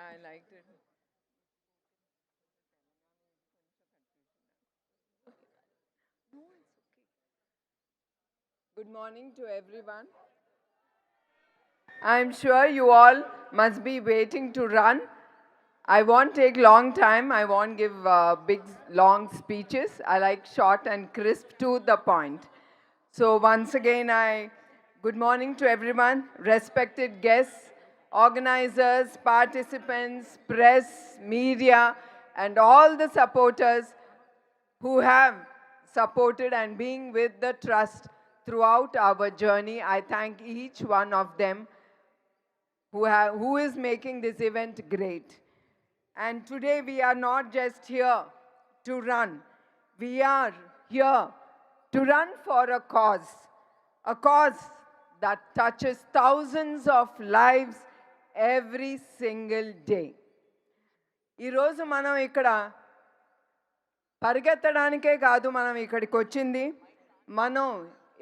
I liked it. No, it's okay. Good morning to everyone. I'm sure you all must be waiting to run. I won't take long time. I won't give big, long speeches. I like short and crisp to the point. So once again, good morning to everyone, respected guests, organizers, participants, press, media, and all the supporters who have supported and being with the trust throughout our journey. I thank each one of them who is making this event great. And today we are not just here to run, we are here to run for a cause that touches thousands of lives every single day. ఈరోజు మనం ఇక్కడ పరిగెత్తడానికే కాదు మనం ఇక్కడికి వచ్చింది. మనం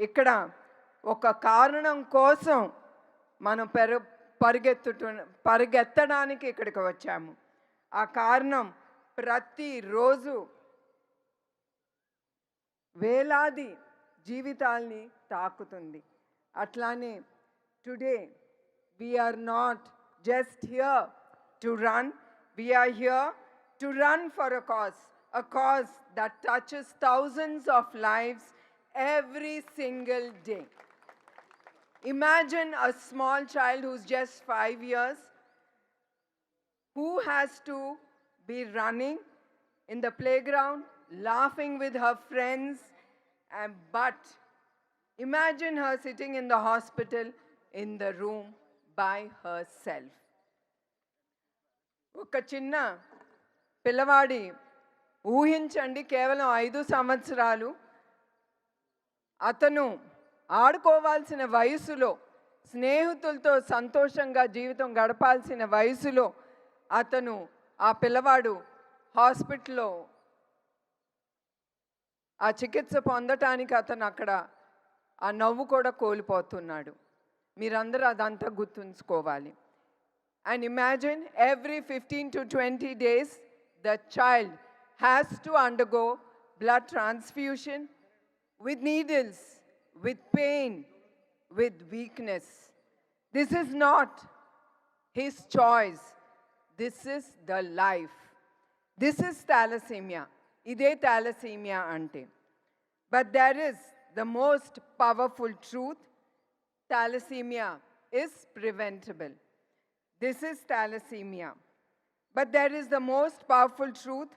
ఇక్కడ ఒక కారణం కోసం మనం పరిగెత్తడానికి ఇక్కడికి వచ్చాము. ఆ కారణం ప్రతిరోజు వేలాది జీవితాల్ని తాకుతుంది. అట్లానే today we are not just here to run, we are here to run for a cause that touches thousands of lives every single day. Imagine a small child who's just 5 years who has to be running in the playground, laughing with her friends, but imagine her sitting in the hospital in the room by herself. ఒక చిన్న పిల్లవాడి ఊహించండి, కేవలం 5 సంవత్సరాలు, అతను ఆడుకోవాల్సిన వయసులో, స్నేహితులతో సంతోషంగా జీవితం గడపాల్సిన వయసులో అతను ఆ పిల్లవాడు హాస్పిటల్లో ఆ చికిత్స పొందటానికి అతను అక్కడ ఆ నవ్వు కూడా కోల్పోతున్నాడు. మీరందరూ అదంతా గుర్తుంచుకోవాలి. And imagine every 15 to 20 days the child has to undergo blood transfusion with needles, with pain, with weakness. This is not his choice. This is the life. This is thalassemia. Ide thalassemia ante. But there is the most powerful truth. Thalassemia is preventable. This is thalassemia. But there is the most powerful truth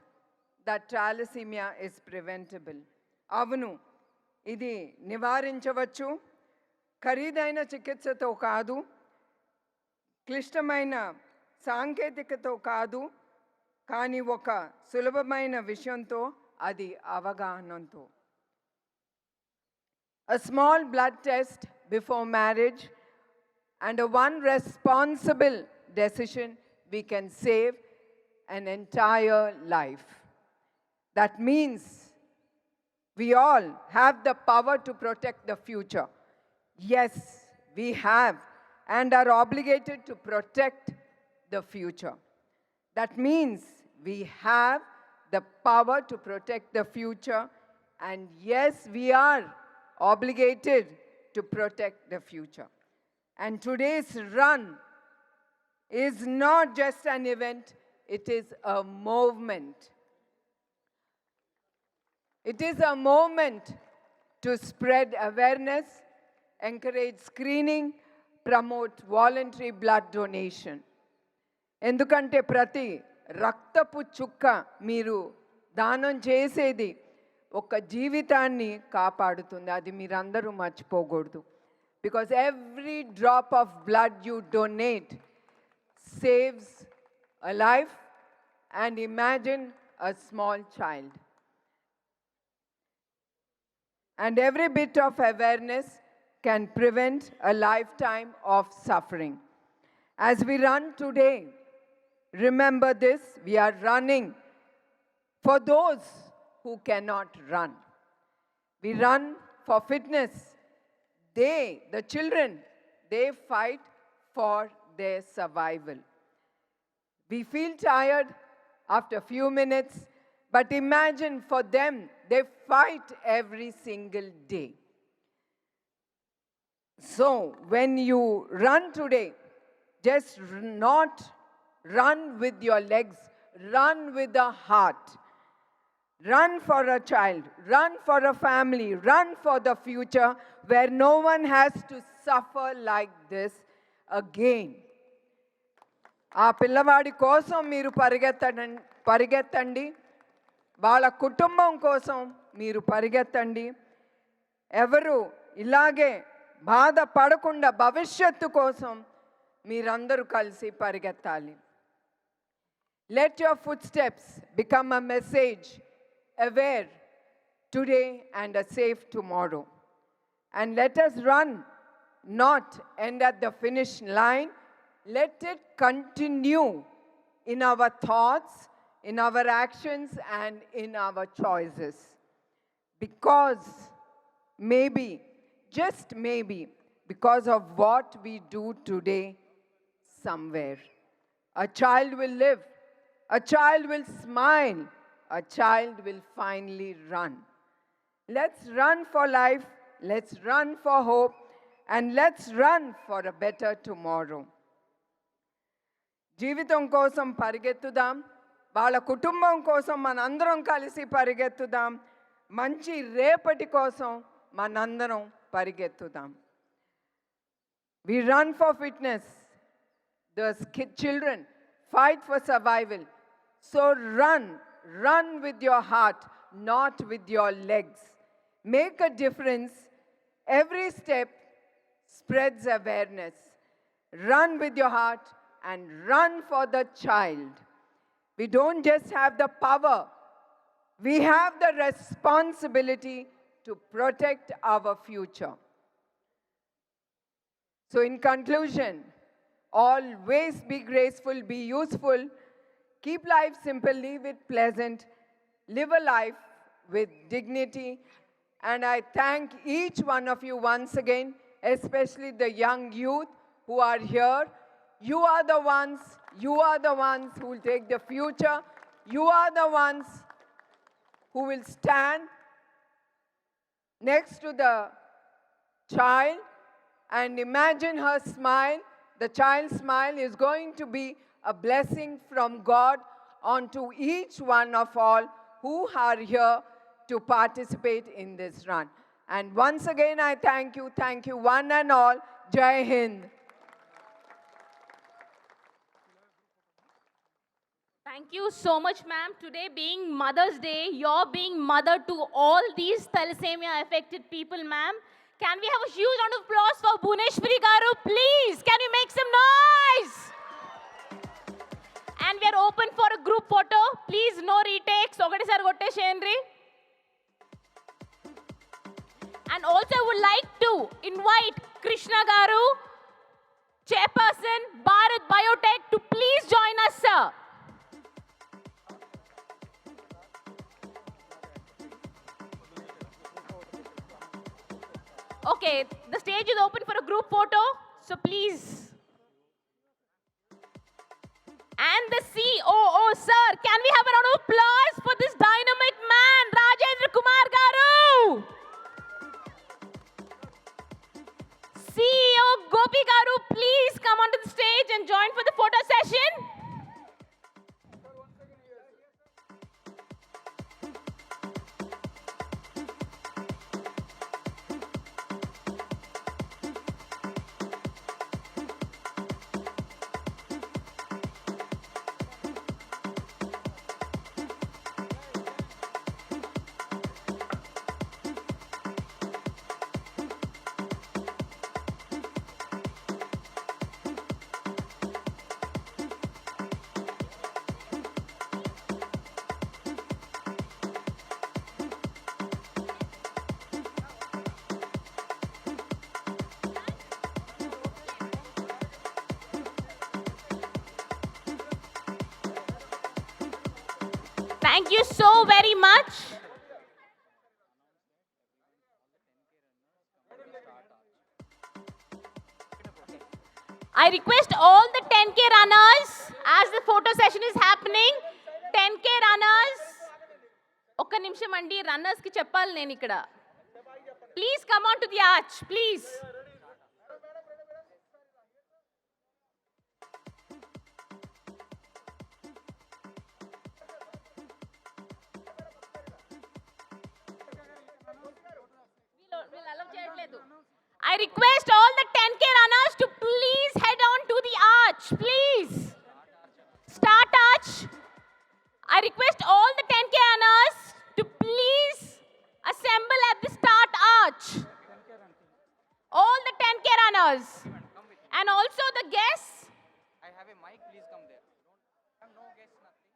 that thalassemia is preventable. Avunu, ఇది నివారించవచ్చు. ఖరీదైన చికిత్సతో కాదు, క్లిష్టమైన సాంకేతికతో కాదు, కానీ ఒక సులభమైన విషయంతో, అది అవగాహనతో. A small blood test before marriage and a one responsible decision, we can save an entire life. That means we all have the power to protect the future. Yes, we have and are obligated to protect the future. That means we have the power to protect the future, and yes, we are obligated to protect the future. And today's run is not just an event, it is a movement. It is a moment to spread awareness, encourage screening, promote voluntary blood donation. ఎందుకంటే ప్రతి రక్తపు చుక్క మీరు దానం చేసేది ఒక జీవితాన్ని కాపాడుతుంది. అది మీరందరూ మర్చిపోకూడదు. Because every drop of blood you donate saves a life, and imagine a small child. And every bit of awareness can prevent a lifetime of suffering. As we run today, remember this, we are running for those who cannot run. We run for fitness. They, the children, they fight for their survival. We feel tired after a few minutes, but imagine for them, they fight every single day. So when you run today, just not run with your legs, run with the heart. Run for a child, run for a family, run for the future where no one has to suffer like this again. ఆ పిల్లవాడి కోసం మీరు పరిగెత్తండి, వాళ్ళ కుటుంబం కోసం మీరు పరిగెత్తండి. ఎవరు ఇలాగే బాధపడకుండా భవిష్యత్తు కోసం మీరందరూ కలిసి పరిగెత్తాలి. Let your footsteps become a message, aware today and a safe tomorrow. And let us run, not end at the finish line. Let it continue in our thoughts, in our actions, and in our choices. Because maybe, just maybe, because of what we do today, somewhere, a child will live, a child will smile, a child will finally run. Let's run for life, let's run for hope, and let's run for a better tomorrow. జీవితం కోసం పరిగెత్తుదాం, వాళ్ళ కుటుంబం కోసం మనందరం కలిసి పరిగెత్తుదాం, మంచి రేపటి కోసం మనందరం పరిగెత్తుదాం. We run for fitness. The children fight for survival. So run with your heart, not with your legs. Make a difference. Every step spreads awareness. Run with your heart and run for the child. We don't just have the power, we have the responsibility to protect our future. So in conclusion, always be graceful, be useful, keep life simple, leave it pleasant, live a life with dignity. And I thank each one of you once again, especially the young youth who are here. You are the ones who will take the future. You are the ones who will stand next to the child and imagine her smile. The child's smile is going to be a blessing from God onto each one of all who are here to participate in this run. And once again, I thank you one and all. Jai Hind. Thank you so much, ma'am. Today being Mother's Day, you're being mother to all these thalassemia-affected people, ma'am. Can we have a huge round of applause for Bhuneshwari Garu, please? Can you make some noise? And we are open for a group photo. Please, no retakes. Okati sar gotte shenri. And also, I would like to invite Krishna Garu, Chairperson, Bharat Biotech, to please join us, sir. Okay, the stage is open for a group photo, so please. And the COO, sir, can we have a round of applause for this dynamic man, Rajendra Kumar Garu? CEO Gopi Garu, please come onto the stage and join for the photo session. Thank you so very much. I request all the 10K runners as the photo session is happening, 10K runners. ఒక్క నిమిషం అండి, runners కి చెప్పాలి నేను ఇక్కడ. Please come on to the arch please. I request all the 10K runners to please head on to the arch, please. Start arch. I request all the 10K runners to please assemble at the start arch. All the 10K runners. And also the guests. I have a mic, please come there. No guests, nothing.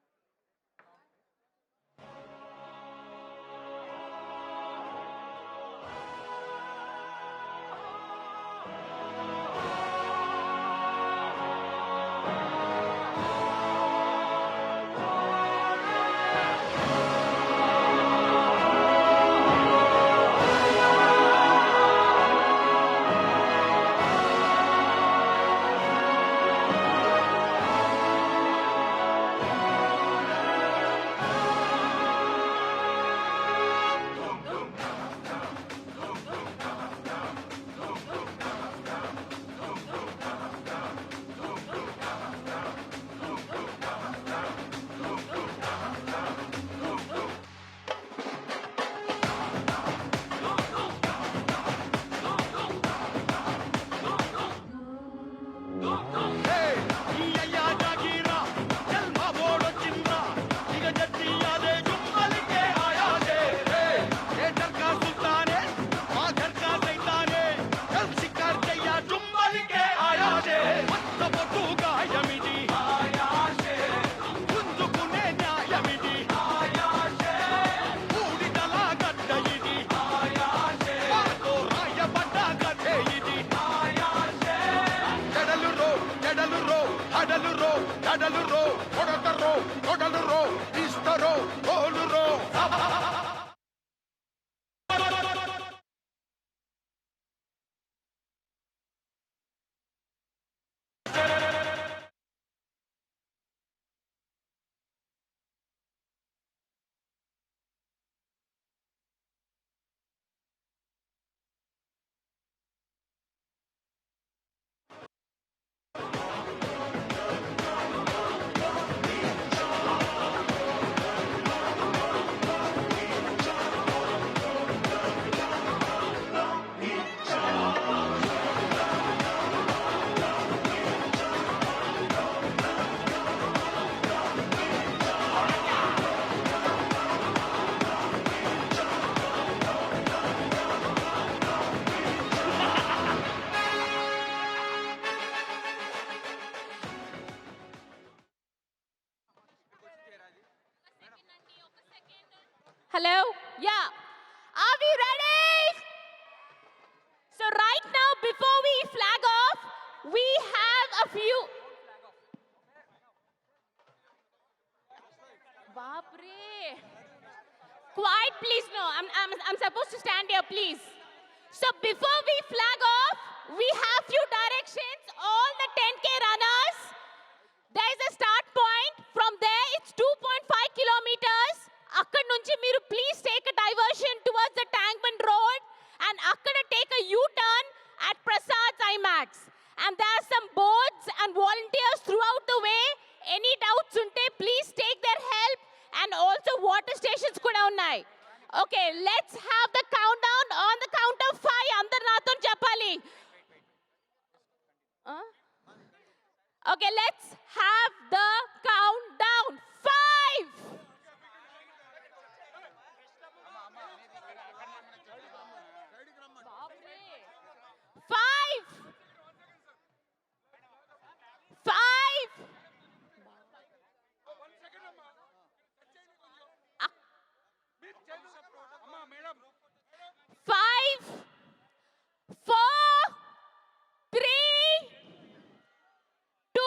Hello? Yeah. Are we ready? So right now, before we flag off, we have a few. Bapre. Quiet, please. No, I'm supposed to stand here, please. So before we flag off, we have few directions. All the 10K runners, there is a start point. From there, it's 2.5 kilometers. Akkad nunchi meeru please take a diversion towards the Tankman Road and akkada take a U-turn at Prasad's IMAX. And there are some boards and volunteers throughout the way. Any doubts unte, please take their help. And also water stations kuda unnai. Okay, let's have the countdown on the count of 5. Andaru nato cheppali. Okay, let's have the countdown. 5. 5. 5. 5, 4, 3, 2,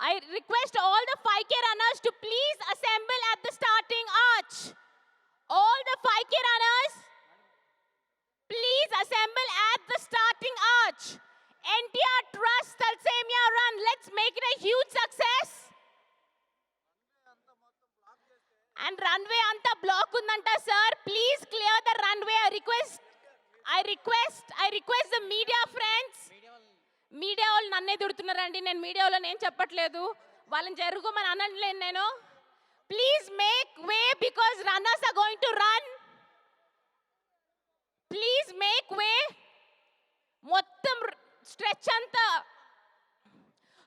I request all the 5K runners to please assemble at the starting arch. All the 5K runners, please assemble at the starting arch. NTR Trust Thalassemia Run. Let's make it a huge success. And runway anta block undanta sir. Please clear the runway. I request the media friends. Media వాళ్ళు నన్నే తిడుతున్నారండి. నేను media వాళ్ళని ఏం చెప్పట్లేదు. వాళ్ళని జరుగుమని అనట్లేదు నేను. Please make way because runners are going to run. Please make way. మొత్తం స్ట్రెచ్ అంతా.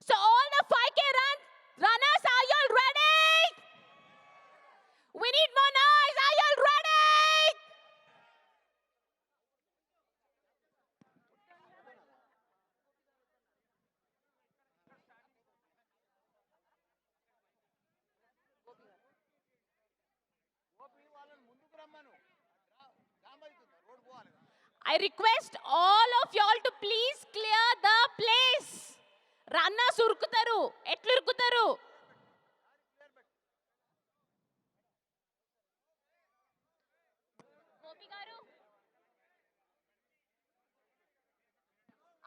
So all the 5K runners, are you all ready? We need more noise. Are you all ready? I request all of y'all to please clear the place. Runners urukutaru. Etlu urukutaru? Gopi garu.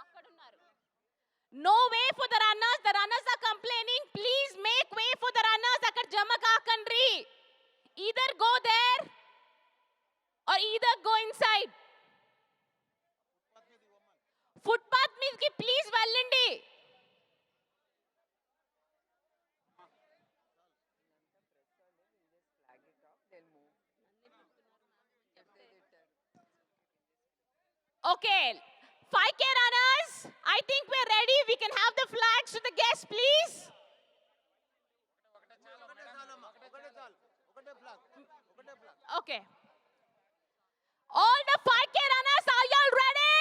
Akkadunnaru. No way for the runners. The runners are complaining. Please make way for the runners. Akkad jama kaakandri. Either go there or either go inside. Footpath మీదకి please వెళ్ళండి. Okay, 5K runners, I think we're ready. We can have the flags to the guests, please. Okay. All the 5K runners, are you all ready?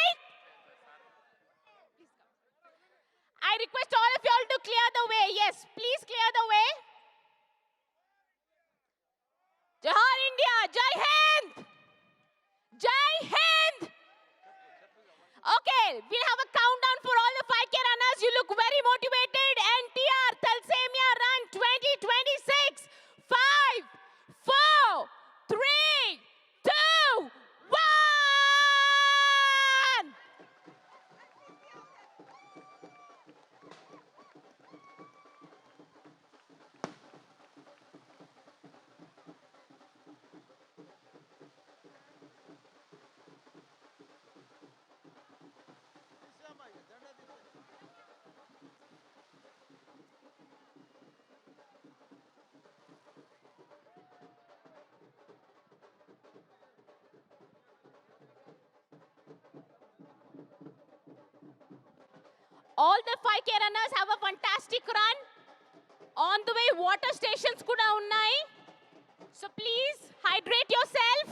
I request all of you all to clear the way. Yes, please clear the way. Jai India, Jai Hind. Jai Hind. Okay, we'll have a countdown for all the 5K runners. You look very motivated. NTR Thalassemia Run 2026. 5, 4, 3, 2, 1. All the 5K runners have a fantastic run. On the way, water stations kuda unnai. So please hydrate yourself.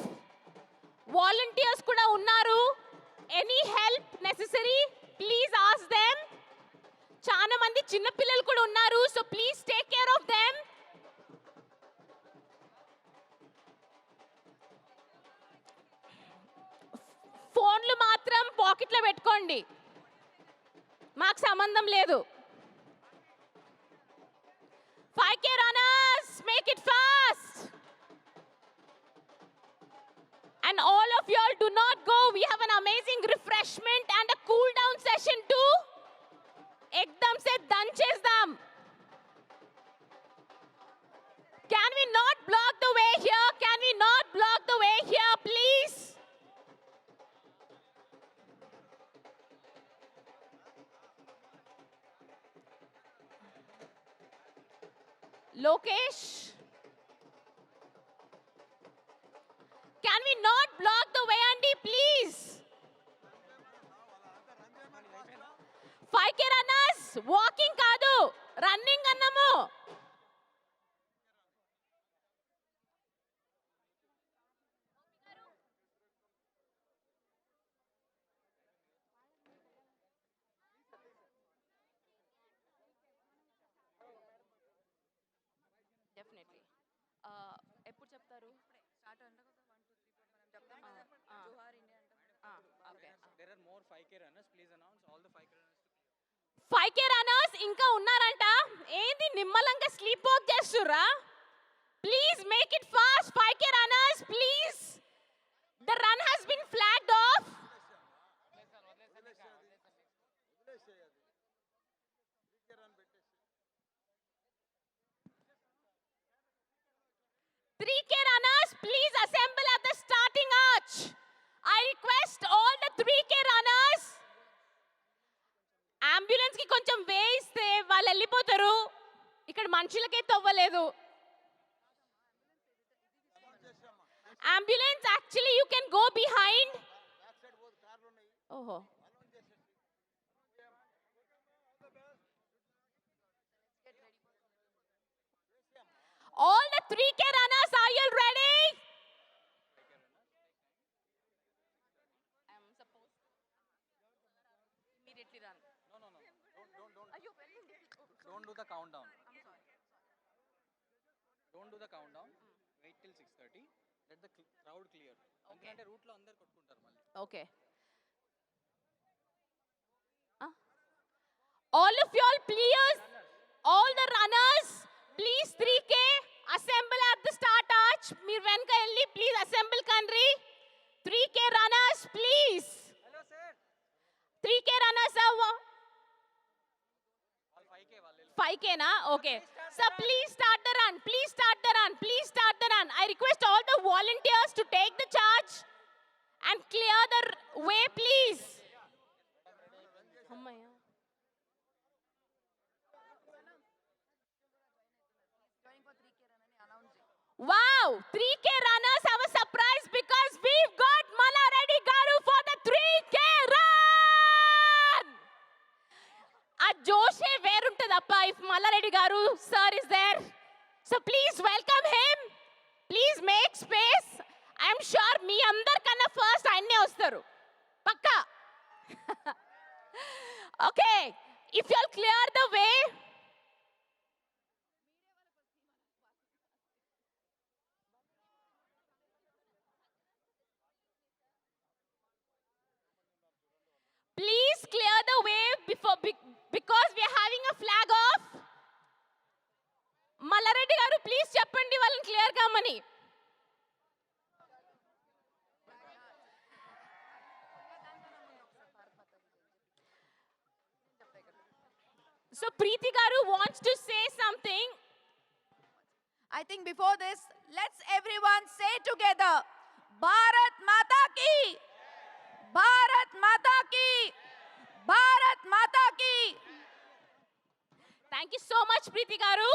Volunteers kuda unnaru. Any help necessary, please ask them. Chana mandi chinna pillalu kuda unnaru. So please take care of them. ఫోన్లు మాత్రం పాకెట్లో పెట్టుకోండి. మాకు సంబంధం లేదు. 5K runners, make it fast. And all of y'all do not go. We have an amazing refreshment and a cool down session too. Ekdam se danchesdam. Can we not block the way here? Can we not block the way here, please? Lokesh, can we not block the way, Andy, please? 5K runners, walking kaadu, running annamu. Definitely. ఎప్పుడు చెప్తారు? There are more 5K runners. Please announce all the 5K runners. 5K runners, runners ఇంకా ఉన్నారంట. ఏంది నిమ్మలంగా sleepwalk చేస్తుర్రా? Please make it fast. 5K runners please. The run has been flagged off. 3K runners, please assemble at the starting arch. I request all the 3K runners. Ambulance కి కొంచెం వేయిస్తే వాళ్ళు వెళ్ళిపోతారు. ఇక్కడ మనుషులకే తవ్వలేదు. Ambulance, actually you can go behind. Oh. All the 3K runners, are you ready? I am supposed to immediately run. No. Don't do the countdown. Don't do the countdown. Wait till 6:30. Let the crowd clear. ఎందుకంటే route లో అందరు కొట్టుకుంటారు మళ్ళీ. Okay. All of y'all, please, all the runners, please 3K, assemble at the start arch. Meer venka elli, please assemble country. 3K runners, please. Hello sir. 3K runners are All 5K వాళ్ళు 5K na? Okay. So please start the run. Please start the run. Please start the run. I request all the volunteers to take the charge and clear the way, please. Ammaya. Wow, 3K runners have a surprise because we've got Malla Reddy Garu for the 3K run. A joshe veruntadappa if Malla Reddy Garu sir is there. So please welcome him. Please make space. I'm sure me andar kanna first ayne vastaru. Pakka. Okay, if you'll clear the way. Please clear the way because we are having a flag off. Malla Reddy garu please cheppandi వాళ్ళని clear కమ్మని. So Preeti garu wants to say something. I think before this, let's everyone say together, Bharat Mata Ki! Bharat Mata Ki! Bharat Mata Ki! Thank you so much, Preeti garu.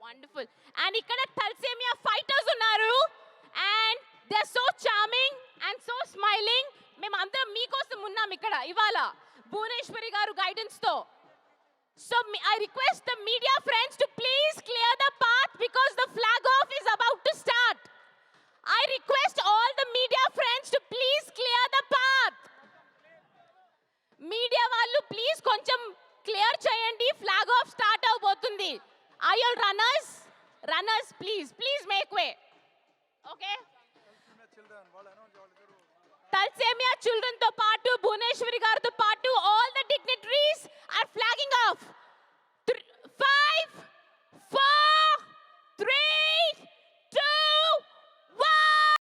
Wonderful. And ikkada thalassemia fighters unnaru and they are so charming and so smiling. మేము అందరం మీకోసం ఉన్నాం ఇక్కడ ఇవాళ భువనేశ్వరి గారు guidance తో. So I request the media friends to please clear the path because the flag off is about to start. I request all the media friends to please clear the path. Media వాళ్ళు please కొంచెం clear చేయండి, flag off start అవబోతుంది. Are you runners? Runners, please make way. Okay? Thalassemia children తో పాటు భువనేశ్వరి గారితో పాటు all the dignitaries are flagging off. 5, 4, 3, 2, 1.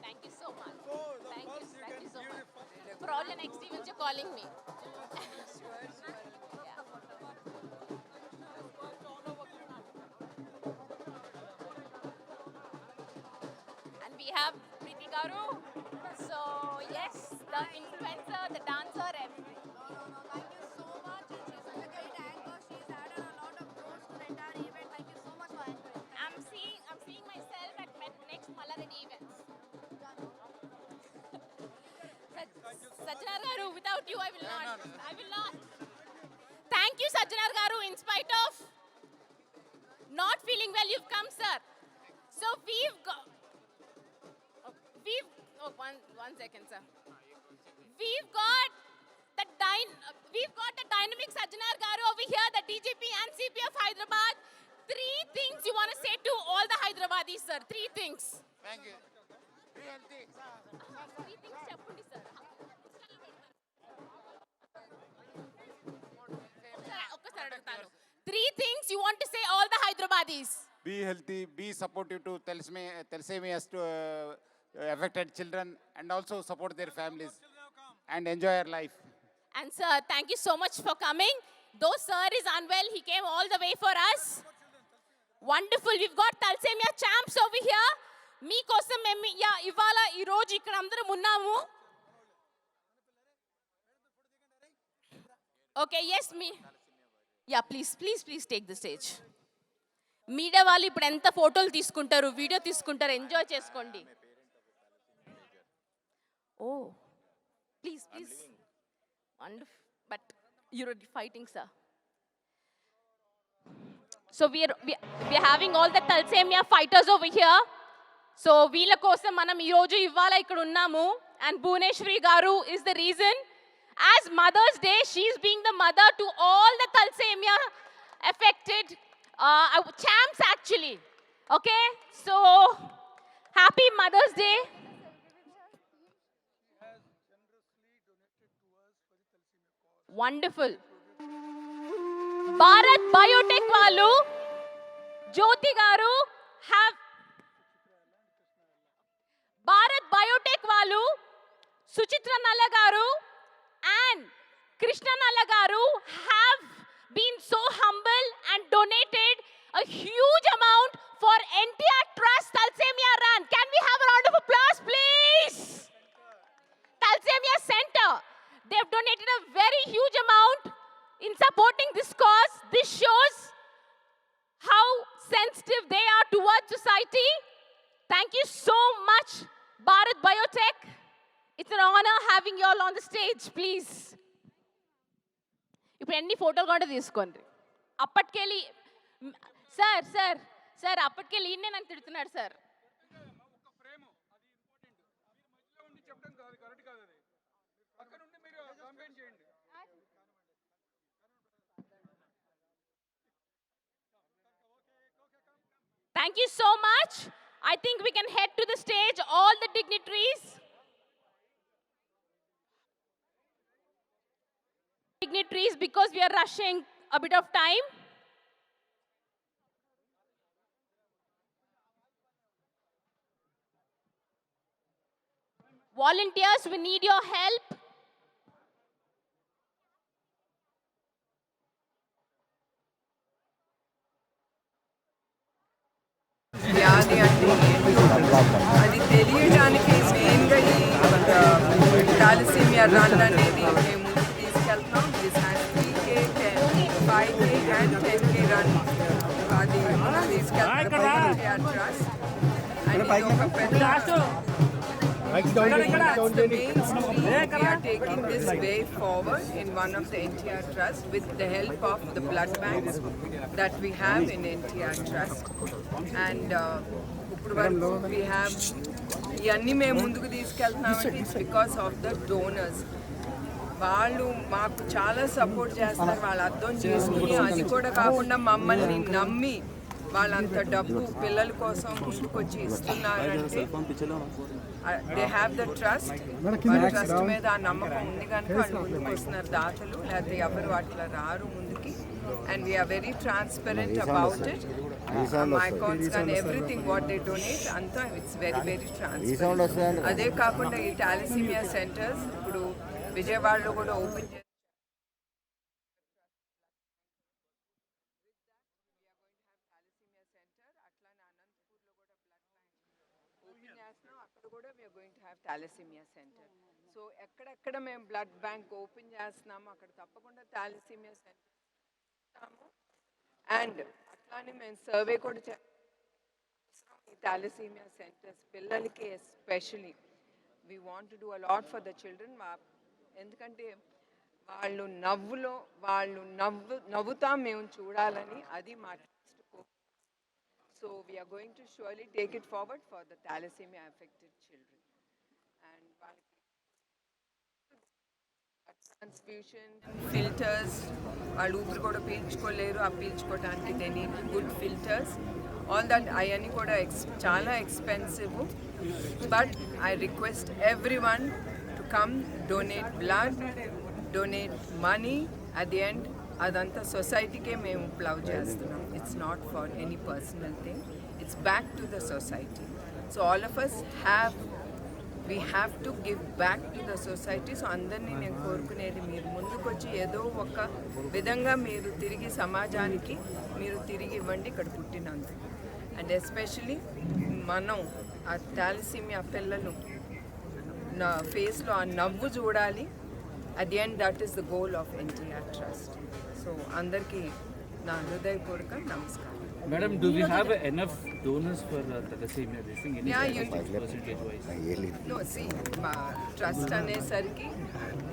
Thank you so much. Thank you so much. For all your next events, you're calling me. And we have Preeti Garu. So yes, the influencer, the dancer, Sajjanar Garu, without you, I will not. I will not. Thank you, Sajjanar Garu, in spite of not feeling well, you've come, sir. So we've got, one second, sir. We've got we've got the dynamic Sajjanar Garu over here, the DGP and CP of Hyderabad. 3 things you want to say to all the Hyderabadis, sir. 3 things. Thank you. Reality. 3 things చెప్పండి, sir. ఒక్కసారి అడుగుతాను. 3 things you want to say all the Hyderabadis. Be healthy, be supportive to thalassemia affected children, and also support their families and enjoy your life. And sir, thank you so much for coming. Though sir is unwell, he came all the way for us. Wonderful. We've got thalassemia champs over here. మీకోసం మేము ఇవాళ ఈ రోజు ఇక్కడ అందరం ఉన్నాము. Okay, yes, me. Yeah, please take the stage. Media వాళ్ళు ఇప్పుడు ఎంత ఫోటోలు తీసుకుంటారు, వీడియో తీసుకుంటారు, ఎంజాయ్ చేసుకోండి. ఓ please wonderful, but you're fighting, sir. So we are having all the thalassemia fighters over here. So వీళ్ళ కోసం మనం ఈ రోజు ఇవాళ ఇక్కడ ఉన్నాము. And Bhuneshwari Garu is the reason. As Mother's Day, she is being the mother to all the thalassemia affected champs actually. Okay, so happy Mother's Day. Wonderful. Bharat Biotech వాళ్ళు జ్యోతి గారు have Bharat Biotech వాళ్ళు సుచిత్ర నల్ల గారు and Krishna Nalla garu have been so humble and donated a huge amount for NTR Trust Thalassemia Run. Can we have a round of applause, please? Thalassemia Center. They have donated a very huge amount in supporting this cause. This shows how sensitive they are towards society. Thank you so much, Bharat Biotech. It's an honor having you all on the stage, please. ఇప్పుడు ఎన్ని ఫోటోలు కూడా తీసుకోండి. అప్పటికెళ్ళి sir అప్పటికెళ్ళి ఈయనే నన్ను తిడుతున్నాడు sir. Thank you so much. I think we can head to the stage, all the dignitaries. Because we are rushing a bit of time. Volunteers, we need your help. వ్యాధి అంటే ఏంటో అది తెలియడానికి మెయిన్గా ఈ థాలసీమియా రన్ అనేది మేము ముందుకు తీసుకెళ్తాం. This has 3K, 10, 5K and 10K run అది ముందుకు తీసుకెళ్తాం ఎన్టీఆర్ ట్రస్ట్. అండ్ ఇది ఒక పెద్ద that's the main stream. We are taking this way forward in one of the NTR Trust with the help of the blood banks that we have in NTR Trust. And ఇప్పుడు వరకు we have ఇవన్నీ మేము ముందుకు తీసుకెళ్తున్నామంటే it's because of the donors. వాళ్ళు మాకు చాలా support చేస్తారు. వాళ్ళు అర్థం చేసుకుని అది కూడా కాకుండా మమ్మల్ని నమ్మి వాళ్ళంత డబ్బు పిల్లల కోసం ముందుకొచ్చి ఇస్తున్నారంటే దే హ్యావ్ ద ట్రస్ట్. వాళ్ళ ట్రస్ట్ మీద ఆ నమ్మకం ఉంది కనుక వాళ్ళు ముందుకు వస్తున్నారు దాతలు, లేకపోతే ఎవరు అట్లా రారు ముందుకి. And we are very transparent about it. My accounts కానీ ఎవ్రీథింగ్ వాట్ దే డొనేట్ అంతా ఇట్స్ వెరీ వెరీ ట్రాన్స్పరెంట్. అదే కాకుండా ఈ థాలసీమియా సెంటర్స్ ఇప్పుడు విజయవాడలో కూడా ఓపెన్ చేస్తారు. అక్కడ కూడా we are going to have thalassemia centre. So ఎక్కడెక్కడ మేము బ్లడ్ బ్యాంక్ ఓపెన్ చేస్తున్నాము అక్కడ తప్పకుండా థాలసీమియా సెంటర్ చేస్తాము. అండ్ అట్లానే మేము సర్వే కూడా చేస్తాం ఈ థాలసీమియా సెంటర్స్ పిల్లలకి especially. We want to do a lot for the children. మా ఎందుకంటే వాళ్ళు నవ్వుతా మేము చూడాలని అది మా so we're going to surely take it forward for the thalassaemia affected children and transfusion filters వాళ్ళు ఊపిరి కూడా పీల్చుకోలేరు, ఆ పీల్చుకోవడానికి they need good filters. All that అవన్నీ కూడా చాలా expensive. But I request everyone to come, donate blood, donate money. At the end అదంతా సొసైటీకే మేము ప్లవ్ చేస్తున్నాం. It's not for any personal thing, it's back to the society. So all of us we have to give back to the society. So అందరినీ నేను కోరుకునేది, మీరు ముందుకొచ్చి ఏదో ఒక విధంగా మీరు తిరిగి సమాజానికి మీరు తిరిగి ఇవ్వండి ఇక్కడ పుట్టినందుకు. అండ్ ఎస్పెషలీ మనం ఆ థాలసీమియా పిల్లలు నా ఫేస్లో ఆ నవ్వు చూడాలి. At the end that is the goal of NTR trust. So అందరికీ నా హృదయపూర్వక నమస్కారం. Madam, do we have enough donors for thalassemia? This thing, any Yeah, percentage wise? No, see, trust అనేసరికి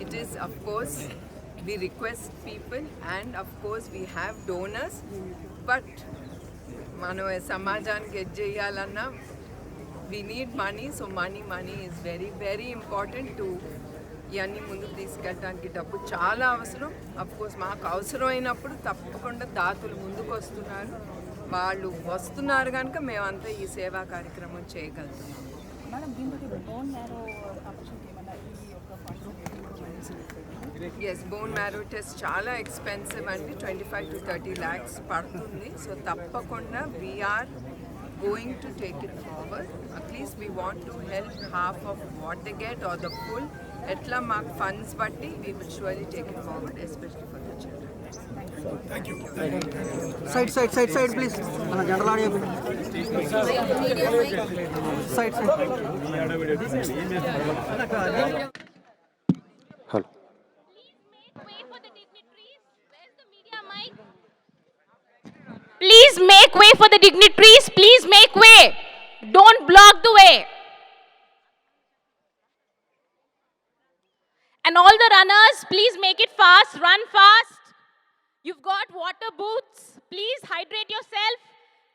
it is, of course, we request people and of course we have donors, but మనం సమాజానికి ఎడ్ చేయాలన్నా we need money. So money is very, very important to ఇవన్నీ ముందుకు తీసుకెళ్ళడానికి. డబ్బు చాలా అవసరం. అఫ్ కోర్స్ మాకు అవసరమైనప్పుడు తప్పకుండా దాతలు ముందుకు వస్తున్నారు, వాళ్ళు వస్తున్నారు కనుక మేమంతా ఈ సేవా కార్యక్రమం చేయగలుగుతున్నాం. ఎస్, బోన్ మ్యారో టెస్ట్ చాలా ఎక్స్పెన్సివ్ అండి, 25 to 30 lakhs పడుతుంది. సో తప్పకుండా we are going to take it forward. At least we want to help half of what they get or the full. Etla mark funds batti we will surely take it forward, especially for the children. Thank you. Side, please. General audio. Side. Please Hello. make way for the dignitaries. Where's the media mic? Please make way for the dignitaries. Please make way. Don't block the way. And all the runners, please make it fast. Run fast. You've got water booths. Please hydrate yourself.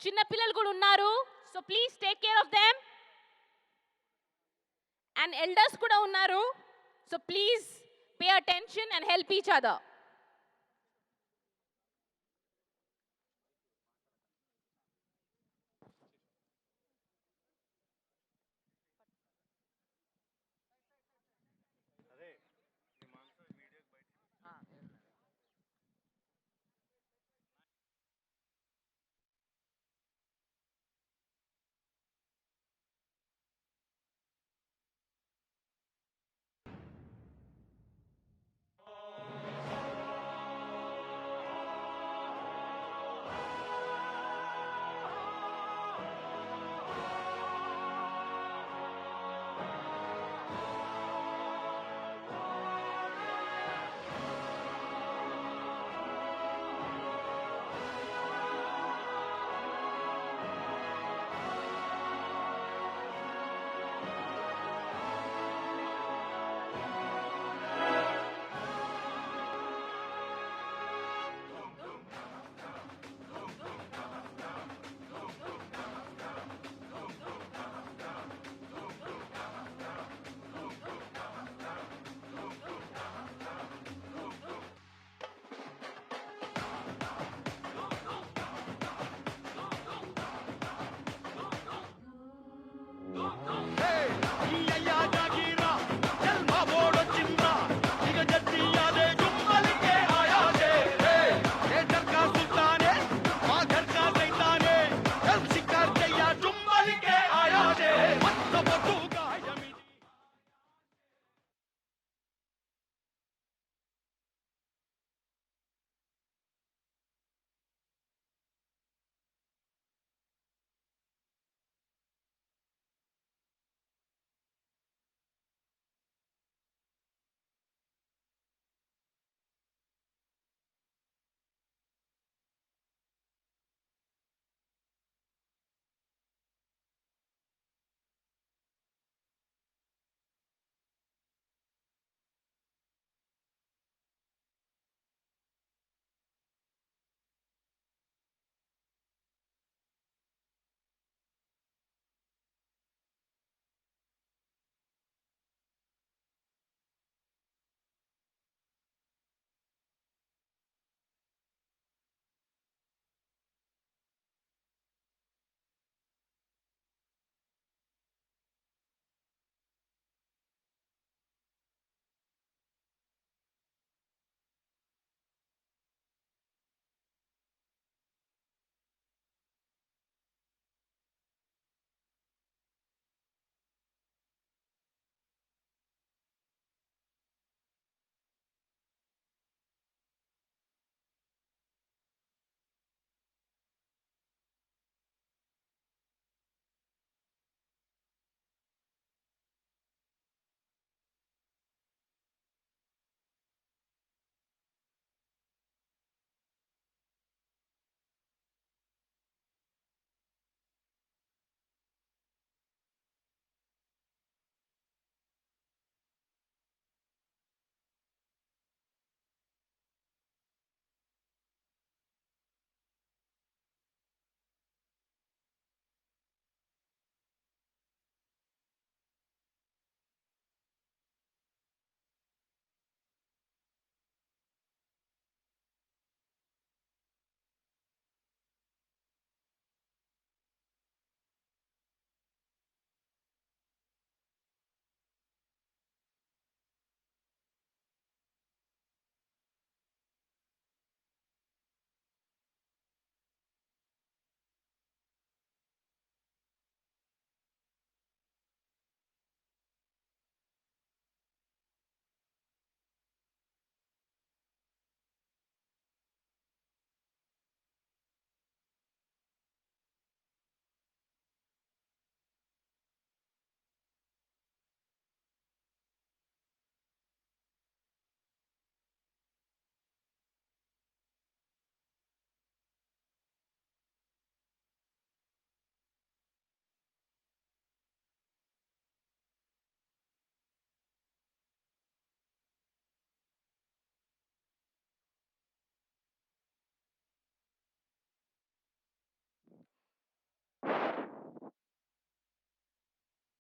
Chinna pillalu kuda unnaru. So please take care of them. And elders kuda unnaru. So please pay attention and help each other.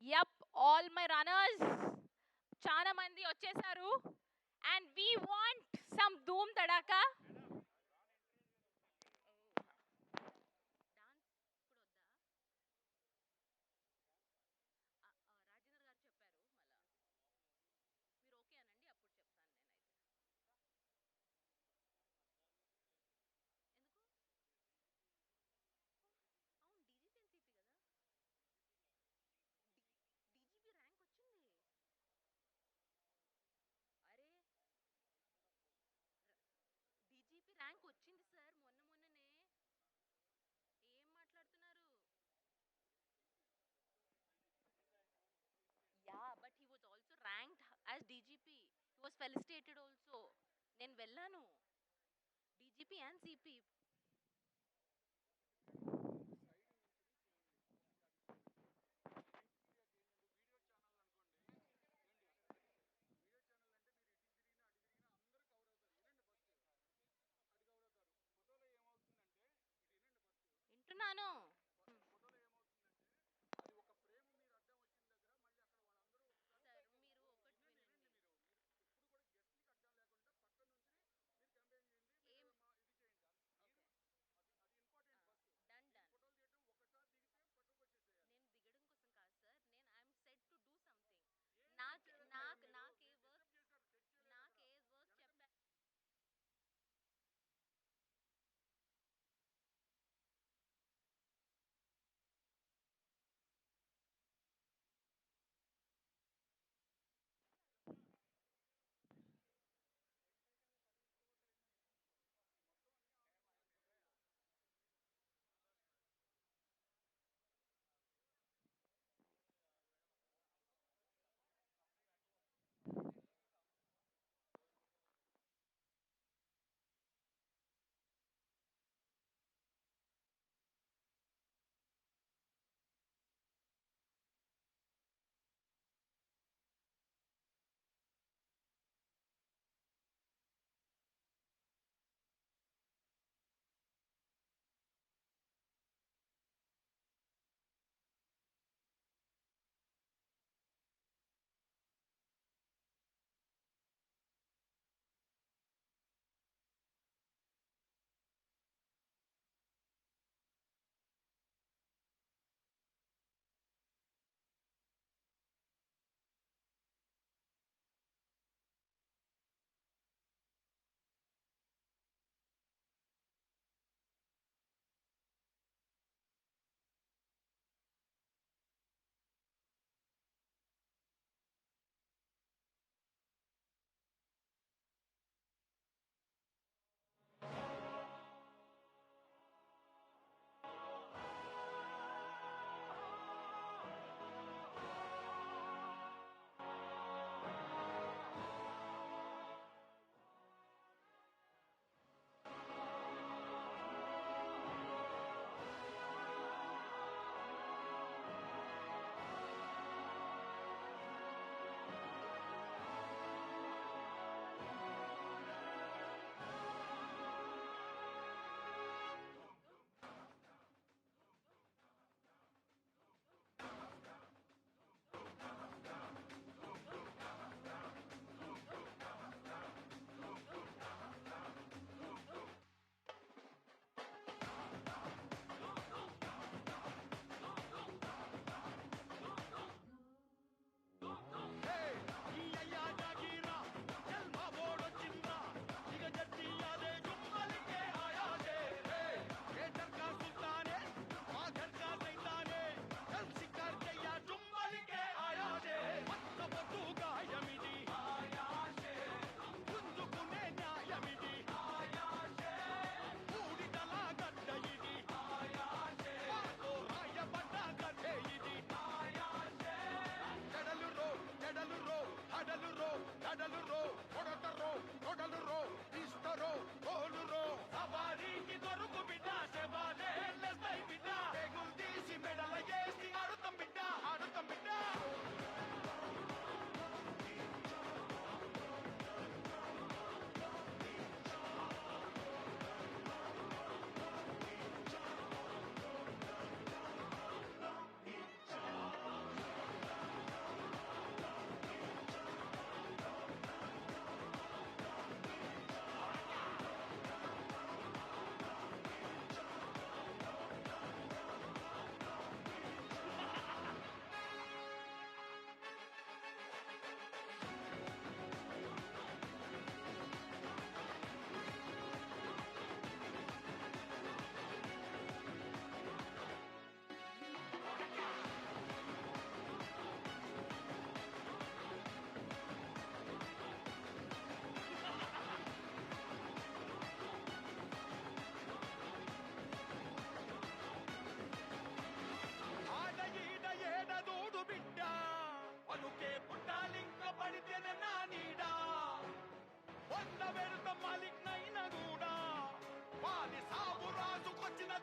Yup, all my runners. చాలా మంది వచ్చేసారు. And we want some doom tadaka. Dance కూడా వద్దా? రాజేంద్ర గారు చెప్పారు మళ్ళా. మీరు okay అనండి, అప్పుడు చెప్తాను నేనైతే. ఎందుకు? అవును, డీజీపీ అండ్ సిపి కదా. డీజీపీ ర్యాంక్ వచ్చింది. అరే, డీజీపీ ర్యాంక్ వచ్చింది సార్, మొన్ననే. ఏం మాట్లాడుతున్నారు? Yeah, but he was also ranked as DGP. He was felicitated also. నేను వెళ్ళాను. DGP and CP. వింటున్నాను. సార్, మీరు ఒకటి వినండి. ఏం? ఓకే.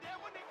దేవుని